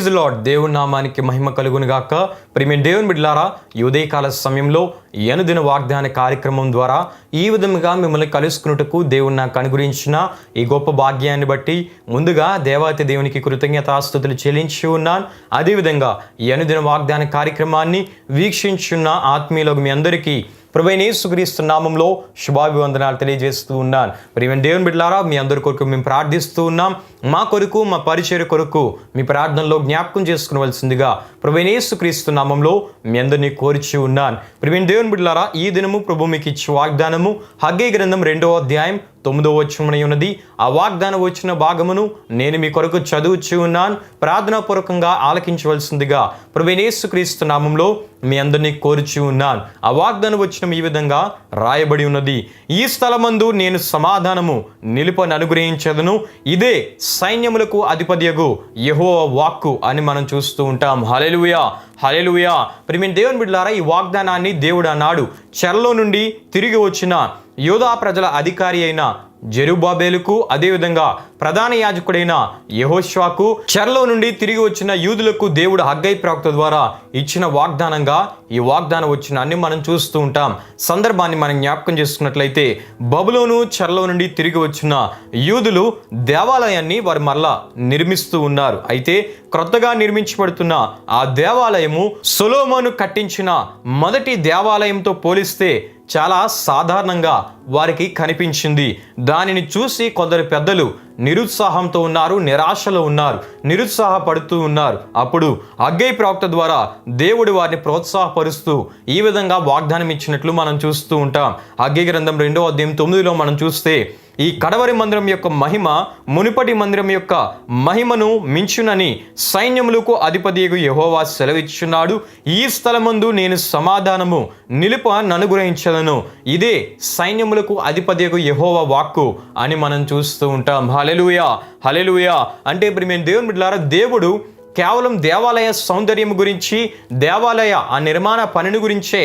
Praise lord. దేవుని నామానికి మహిమ కలుగును గాక. ప్రియమైన దేవుని బిడ్డలారా, ఈ ఉదయకాల సమయంలో ఈ అనుదిన వాగ్దాన కార్యక్రమం ద్వారా ఈ విధంగా మిమ్మల్ని కలుసుకున్నట్టుకు దేవుడు నాకు అనుగ్రహించిన ఈ గొప్ప భాగ్యాన్ని బట్టి ముందుగా దేవాతి దేవునికి కృతజ్ఞతాస్తుతులు చెల్లించి ఉన్నాను. అదేవిధంగా ఈ అనుదిన వాగ్దాన కార్యక్రమాన్ని వీక్షించున్న ఆత్మీయులకు మీ అందరికీ ప్రభువైన యేసుక్రీస్తు నామంలో శుభాభివందనాలు తెలియజేస్తూ ఉన్నాను. ప్రియమైన దేవుని బిడ్డలారా, మీ అందరి కొరకు మేము ప్రార్థిస్తూ ఉన్నాం. మా కొరకు, మా పరిచర్య కొరకు మీ ప్రార్థనలో జ్ఞాపకం చేసుకునవలసిందిగా ప్రభువైన యేసుక్రీస్తు నామంలో మీ అందరినీ కోరిచి ఉన్నాను. ప్రియమైన దేవుని బిడ్డలారా, ఈ దినము ప్రభు మీకు ఇచ్చే వాగ్దానము హగ్గై గ్రంథం 2వ అధ్యాయం 9వ వచనమున ఉన్నది. ఆ వాగ్దానం వచ్చిన భాగమును నేను మీ కొరకు చదువుచూ ఉన్నాను. ప్రార్థనాపూర్వకంగా ఆలకించవలసిందిగా ప్రభువైన యేసుక్రీస్తు నామంలో మీ అందరినీ కోరుచూ ఉన్నాను. ఆ వాగ్దానం వచ్చిన ఈ విధంగా రాయబడి ఉన్నది. ఈ స్థలమందు నేను సమాధానము నిలుపని అనుగ్రహించదును, ఇదే సైన్యములకు అధిపతియగు యెహోవా వాక్కు అని మనం చూస్తూ ఉంటాం. హల్లెలూయా, హల్లెలూయా. ప్రియమైన దేవుని బిడ్డలారా, ఈ వాగ్దానాన్ని దేవుడు అన్నాడు చెరలో నుండి తిరిగి వచ్చిన యోధా ప్రజల అధికారి అయిన జెరుబ్బాబెలుకు, అదేవిధంగా ప్రధాన యాజకుడైన యెహోషువకు, చెరలో నుండి తిరిగి వచ్చిన యూదులకు దేవుడు హగ్గై ప్రవక్త ద్వారా ఇచ్చిన వాగ్దానంగా ఈ వాగ్దానం వచ్చిన అన్ని మనం చూస్తూ ఉంటాం. సందర్భాన్ని మనం జ్ఞాపకం చేసుకున్నట్లయితే బబులోను చెరలో నుండి తిరిగి వచ్చిన యూదులు దేవాలయాన్ని వారు మరలా నిర్మిస్తూ ఉన్నారు. అయితే క్రొత్తగా నిర్మించబడుతున్న ఆ దేవాలయము సొలొమోను కట్టించిన మొదటి దేవాలయంతో పోలిస్తే చాలా సాధారణంగా వారికి కనిపించింది. దానిని చూసి కొందరు పెద్దలు నిరుత్సాహంతో ఉన్నారు, నిరాశలో ఉన్నారు, నిరుత్సాహపడుతూ ఉన్నారు. అప్పుడు హగ్గై ప్రవక్త ద్వారా దేవుడు వారిని ప్రోత్సాహపరుస్తూ ఈ విధంగా వాగ్దానం ఇచ్చినట్లు మనం చూస్తూ ఉంటాం. హగ్గై గ్రంథం 2వ అధ్యాయం 9లో మనం చూస్తే ఈ కడవరి మందిరం యొక్క మహిమ మునుపటి మందిరం యొక్క మహిమను మించునని సైన్యములకు అధిపతియగు యెహోవా సెలవిచ్చున్నాడు. ఈ స్థలమందు నేను సమాధానము నిలుప ననుగ్రహించదను, ఇదే సైన్యములకు అధిపతియగు యెహోవా వాక్కు అని మనం చూస్తూ ఉంటాం. హల్లెలూయా, హల్లెలూయా. అంటే ప్రియమైన దేవుని బిడ్డలారా, దేవుడు కేవలం దేవాలయ సౌందర్యం గురించి, దేవాలయ ఆ నిర్మాణ పనిని గురించే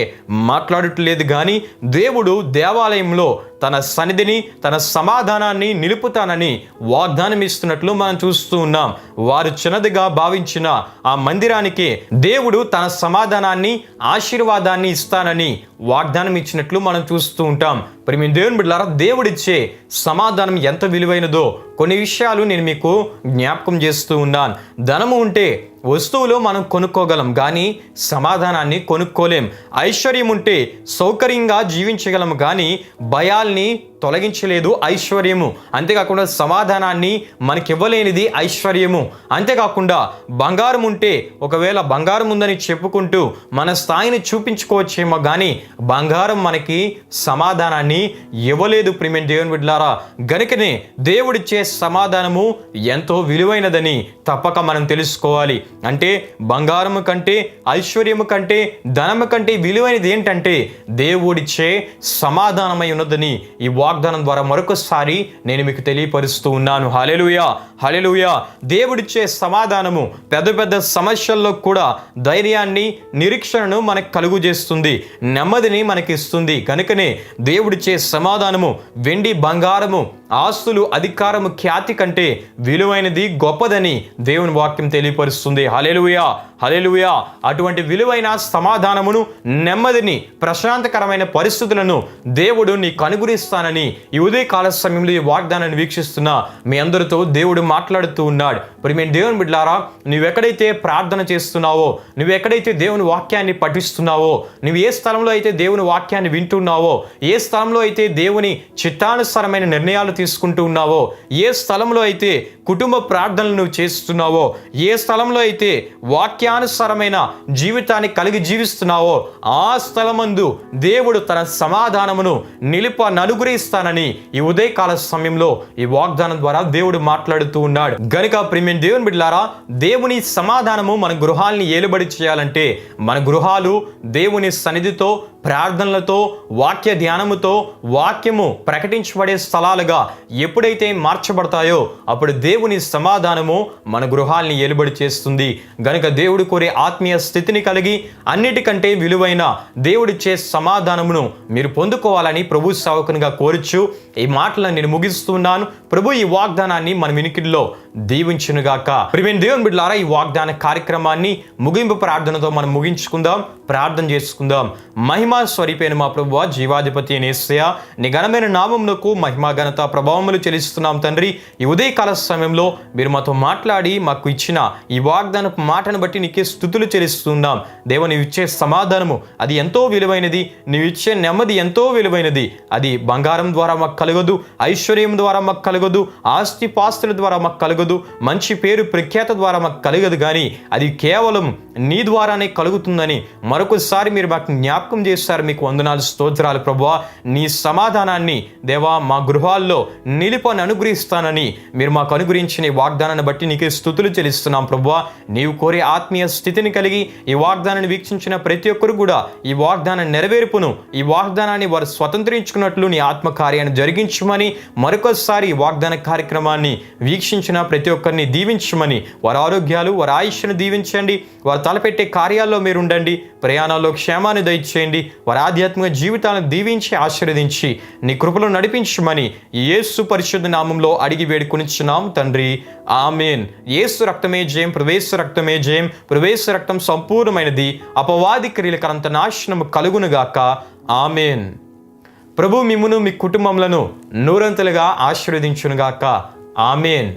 మాట్లాడట్లేదు, కానీ దేవుడు దేవాలయంలో తన సన్నిధిని, తన సమాధానాన్ని నిలుపుతానని వాగ్దానం ఇస్తున్నట్లు మనం చూస్తూ ఉన్నాం. వారు చిన్నదిగా భావించిన ఆ మందిరానికి దేవుడు తన సమాధానాన్ని, ఆశీర్వాదాన్ని ఇస్తానని వాగ్దానం ఇచ్చినట్లు మనం చూస్తూ ఉంటాం. ప్రియమైన దేవుని బిడ్డలారా, దేవుడిచ్చే సమాధానం ఎంత విలువైనదో కొన్ని విషయాలు నేను మీకు జ్ఞాపకం చేస్తూ ఉన్నాను. ధనము ఉంటే వస్తువులు మనం కొనుక్కోగలం, కానీ సమాధానాన్ని కొనుక్కోలేం. ఐశ్వర్యం ఉంటే సౌకర్యంగా జీవించగలం, కానీ భయాల్ని తొలగించలేదు ఐశ్వర్యము. అంతేకాకుండా సమాధానాన్ని మనకివ్వలేనిది ఐశ్వర్యము. అంతేకాకుండా బంగారం ఉంటే ఒకవేళ బంగారం ఉందని చెప్పుకుంటూ మన స్థాయిని చూపించుకోవచ్చేమో, కానీ బంగారం మనకి సమాధానాన్ని ఇవ్వలేదు. ప్రియమైన దేవుని బిడ్డలారా, గనుకనే దేవుడిచ్చే సమాధానము ఎంతో విలువైనదని తప్పక మనం తెలుసుకోవాలి. అంటే బంగారము కంటే, ఐశ్వర్యము కంటే, ధనము కంటే విలువైనది ఏంటంటే దేవుడిచ్చే సమాధానమై ఉన్నదని ఈ వాగ్దానం ద్వారా మరొకసారి నేను మీకు తెలియపరుస్తూ ఉన్నాను. హల్లెలూయా, హల్లెలూయా. దేవుడిచ్చే సమాధానము పెద్ద పెద్ద సమస్యల్లో కూడా ధైర్యాన్ని, నిరీక్షణను మనకు కలుగు చేస్తుంది, నెమ్మదిని మనకిస్తుంది. కనుకనే దేవుడిచ్చే సమాధానము వెండి, బంగారము, ఆస్తులు, అధికారము, ఖ్యాతి కంటే విలువైనది, గొప్పదని దేవుని వాక్యం తెలియపరుస్తుంది. హల్లెలూయా, హల్లెలూయా. అటువంటి విలువైన సమాధానమును, నెమ్మదిని, ప్రశాంతకరమైన పరిస్థితులను దేవుడు నీకు అనుగ్రహిస్తానని ఈ ఉదయకాల సమయంలో ఈ వాగ్దానాన్ని వీక్షిస్తున్న మీ అందరితో దేవుడు మాట్లాడుతూ ఉన్నాడు. ప్రియమైన దేవుని బిడ్డలారా, నువ్వెక్కడైతే ప్రార్థన చేస్తున్నావో, నువ్వెక్కడైతే దేవుని వాక్యాన్ని పఠిస్తున్నావో, నువ్వు ఏ స్థలంలో అయితే దేవుని వాక్యాన్ని వింటున్నావో, ఏ స్థలంలో అయితే దేవుని చిత్తానుసారమైన నిర్ణయాలు తీసుకుంటూ ఉన్నావో, ఏ స్థలంలో అయితే కుటుంబ ప్రార్థనలు నువ్వు చేస్తున్నావో, ఏ స్థలంలో అయితే వాక్యానుసారమైన జీవితాన్ని కలిగి జీవిస్తున్నావో, ఆ స్థలమందు దేవుడు తన సమాధానమును నిలుప అనుగ్రహిస్తానని ఈ ఉదయకాల సమయంలో ఈ వాగ్దానం ద్వారా దేవుడు మాట్లాడుతూ ఉన్నాడు. గనుక ప్రియమైన దేవుని బిడ్డలారా, దేవుని సమాధానము మన గృహాల్ని ఏలుబడి చేయాలంటే మన గృహాలు దేవుని సన్నిధితో, ప్రార్థనలతో, వాక్య ధ్యానముతో, వాక్యము ప్రకటించబడే స్థలాలుగా ఎప్పుడైతే మార్చబడతాయో అప్పుడు దేవుని సమాధానము మన గృహాల్ని ఏలుబడి చేస్తుంది. గనుక దేవుడు కోరే ఆత్మీయ స్థితిని కలిగి అన్నిటికంటే విలువైన దేవుడిచ్చే సమాధానమును మీరు పొందుకోవాలని ప్రభు సేవకునిగా కోరుచు ఈ మాటలను నేను ముగిస్తున్నాను. ప్రభు ఈ వాగ్దానాన్ని మన వినికిడిలో దీవించునుగాక. ప్రియమైన దేవుని బిడ్డలారా, ఈ వాగ్దాన కార్యక్రమాన్ని ముగింపు ప్రార్థనతో మనం ముగించుకుందాం. ప్రార్థన చేసుకుందాం. మహిమా స్వరూపైన మా ప్రభువా, జీవాధిపతి అయిన యేసయ్యా, నీ ఘనమైన నామమునకు మహిమా ఘనత ప్రభావములు చెల్లిస్తున్నాం తండ్రి. ఈ ఉదయకాల సమయంలో మీరు మాతో మాట్లాడి మాకు ఇచ్చిన ఈ వాగ్దానపు మాటను బట్టి నీకే స్తుతులు చెల్లిస్తున్నాం. దేవా, నీవు ఇచ్చే సమాధానము అది ఎంతో విలువైనది. నీవు ఇచ్చే నెమ్మది ఎంతో విలువైనది. అది బంగారం ద్వారా మాకు కలగదు, ఐశ్వర్యం ద్వారా మాకు కలగదు, ఆస్తి పాస్తుల ద్వారా మాకు కలగదు, మంచి పేరు ప్రఖ్యాత ద్వారా మాకు కలగదు, కానీ అది కేవలం నీ ద్వారానే కలుగుతుందని మరొకసారి మీరు మాకు జ్ఞాపకం చేస్తారు. మీకు వందనాలు, స్తోత్రాలు ప్రభువా. నీ సమాధానాన్ని దేవా మా గృహాల్లో నిలిపని అనుగ్రహిస్తానని మీరు మాకు అనుగ్రహించిన ఈ వాగ్దానాన్ని బట్టి నీకే స్తుతులు చెల్లిస్తున్నాం ప్రభువా. నీవు కోరే ఆత్మీయ స్థితిని కలిగి ఈ వాగ్దానాన్ని వీక్షించిన ప్రతి ఒక్కరు కూడా ఈ వాగ్దానం నెరవేర్పును, ఈ వాగ్దానాన్ని వారు స్వతంత్రించుకున్నట్లు నీ ఆత్మకార్యాన్ని జరిగించమని, మరొకసారి ఈ వాగ్దాన కార్యక్రమాన్ని వీక్షించిన ప్రతి ఒక్కరిని దీవించమని, వారి ఆరోగ్యాలు, వారి ఆయుష్ను దీవించండి. వారు తలపెట్టే కార్యాల్లో మీరు ఉండండి. ప్రయాణాల్లో క్షేమాన్ని దయచేయండి. వారి ఆధ్యాత్మిక జీవితాలను దీవించి ఆశీర్వదించి నీ కృపలో నడిపించమని యేసు పరిశుద్ధ నామంలో అడిగి వేడుకొనిచున్నాం తండ్రి. ఆమేన్. యేసు రక్తమే జయం, ప్రవేశ రక్తమే జయం. ప్రవేశ రక్తం సంపూర్ణమైనది. అపవాది క్రియలకంత నాశనము కలుగునుగాక. ఆమేన్. ప్రభు మిమ్మును మీ కుటుంబములను నూరంతలుగా ఆశీర్వదించునుగాక. ఆమేన్.